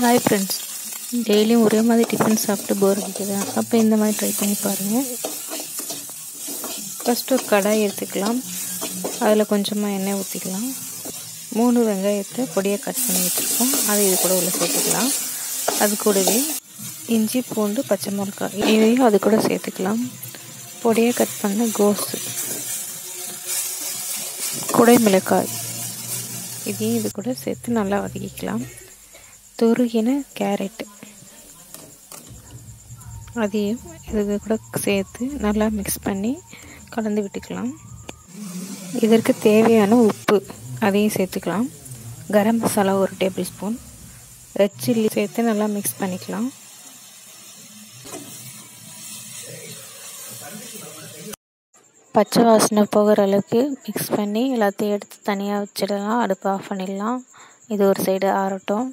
Hi friends, டெய்லியும் ஒரே மாதிரி டிஃபன் சாப்பிட்டு போர் அடிக்குதா? அப்போ இந்த மாதிரி ட்ரை பண்ணி பாருங்கள். ஃபஸ்ட்டு ஒரு கடாய் எடுத்துக்கலாம். அதில் கொஞ்சமாக எண்ணெய் ஊற்றிக்கலாம். 3 வெங்காயத்தை பொடியாக கட் பண்ணி வச்சுருக்கோம், அதை இது கூட உள்ள சேர்த்துக்கலாம். அது கூடவே இஞ்சி, பூண்டு, பச்சை மிளகாய் இதையும் அது கூட சேர்த்துக்கலாம். பொடியாக கட் பண்ண கோஸு, குடை மிளகாய் இதையும் இது கூட சேர்த்து நல்லா வதக்கிக்கலாம். துருகின கேரட் அதையும் இது கூட சேர்த்து நல்லா மிக்ஸ் பண்ணி கலந்து விட்டுக்கலாம். இதற்கு தேவையான உப்பு அதையும் சேர்த்துக்கலாம். Garam masala 1 tablespoon, red chilli சேர்த்து நல்லா மிக்ஸ் பண்ணிக்கலாம். பச்சை வாசனை போகிற அளவுக்கு மிக்ஸ் பண்ணி எல்லாத்தையும் எடுத்து தனியாக வச்சிடலாம். அடுப்பு ஆஃப் பண்ணிடலாம். இது ஒரு சைடு ஆறட்டும்.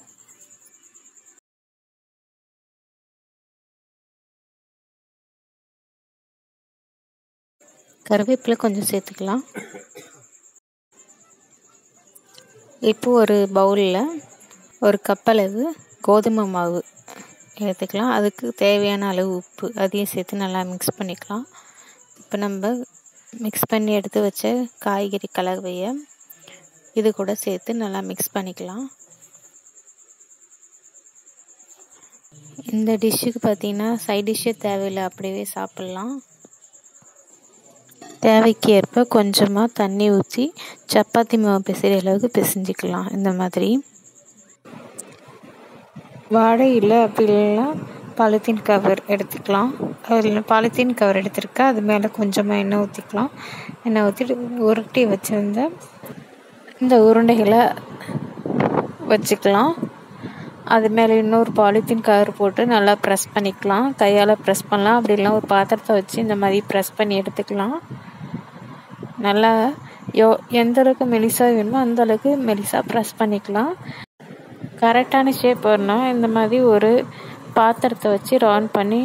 கருவேப்பிலை கொஞ்சம் சேர்த்துக்கலாம். இப்போ ஒரு பவுலில் 1 கப் அளவு கோதுமை மாவு எடுத்துக்கலாம். அதுக்கு தேவையான அளவு உப்பு அதையும் சேர்த்து நல்லா மிக்ஸ் பண்ணிக்கலாம். இப்போ நம்ம மிக்ஸ் பண்ணி எடுத்து வச்ச காய்கறி கலவையை இது கூட சேர்த்து நல்லா மிக்ஸ் பண்ணிக்கலாம். இந்த டிஷ்ஷுக்கு பார்த்தீங்கன்னா சைட் டிஷ்ஷே தேவையில்லை, அப்படியே சாப்பிட்லாம். தேவைக்கு ஏற்ப கொஞ்சமாக தண்ணி ஊற்றி சப்பாத்தி மாவு பிசைகிற அளவுக்கு பிசைஞ்சிக்கலாம். இந்த மாதிரி வாழை இல்லை அப்படி இல்லைன்னா பாலித்தீன் கவர் எடுத்துக்கலாம். அதில் பாலித்தீன் கவர் எடுத்துருக்க, அது மேலே கொஞ்சமாக எண்ணெய் ஊற்றிக்கலாம். எண்ணெய் ஊற்றிட்டு உருட்டி வச்சுருந்த இந்த உருண்டைகளை வச்சுக்கலாம். அது மேலே இன்னொரு பாலித்தீன் கவர் போட்டு நல்லா ப்ரெஸ் பண்ணிக்கலாம். கையால் ப்ரெஸ் பண்ணலாம், அப்படி இல்லைனா ஒரு பாத்திரத்தை வச்சு இந்த மாதிரி ப்ரெஸ் பண்ணி எடுத்துக்கலாம். நல்லா எந்த அளவுக்கு மெலிசாக வேணுமோ அந்த அளவுக்கு மெலிசாக ப்ரெஸ் பண்ணிக்கலாம். கரெக்டான ஷேப் வரணும். இந்த மாதிரி ஒரு பாத்திரத்தை வச்சு ரவுண்ட் பண்ணி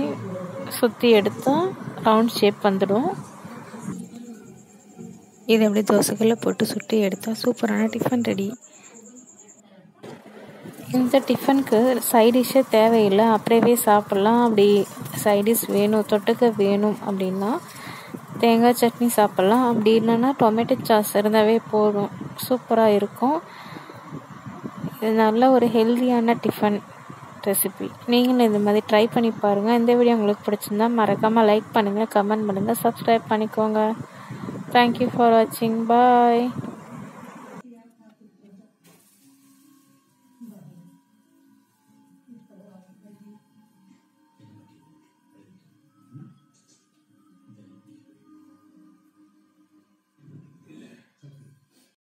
சுற்றி எடுத்தால் ரவுண்ட் ஷேப் வந்துடும். இது எப்படி தோசைகளை போட்டு சுட்டி எடுத்தால் சூப்பரான டிஃபன் ரெடி. இந்த டிஃபனுக்கு சைடிஷ்ஷே தேவையில்லை, அப்படியே சாப்பிட்லாம். அப்படி சைடிஷ் வேணும், தொட்டுக்க வேணும் அப்படின்னா தேங்காய் சட்னி சாப்பிட்லாம். அப்படி இல்லைன்னா டொமேட்டோ சாஸ் இருந்தாவே போதும், சூப்பராக இருக்கும். இது நல்ல ஒரு ஹெல்தியான டிஃபன் ரெசிபி. நீங்களும் இந்த மாதிரி ட்ரை பண்ணி பாருங்கள். இந்த வீடியோ உங்களுக்கு பிடிச்சிருந்தா மறக்காமல் லைக் பண்ணுங்கள், கமெண்ட் பண்ணுங்கள், சப்ஸ்கிரைப் பண்ணிக்கோங்க. தேங்க்யூ ஃபார் வாட்சிங். பாய்.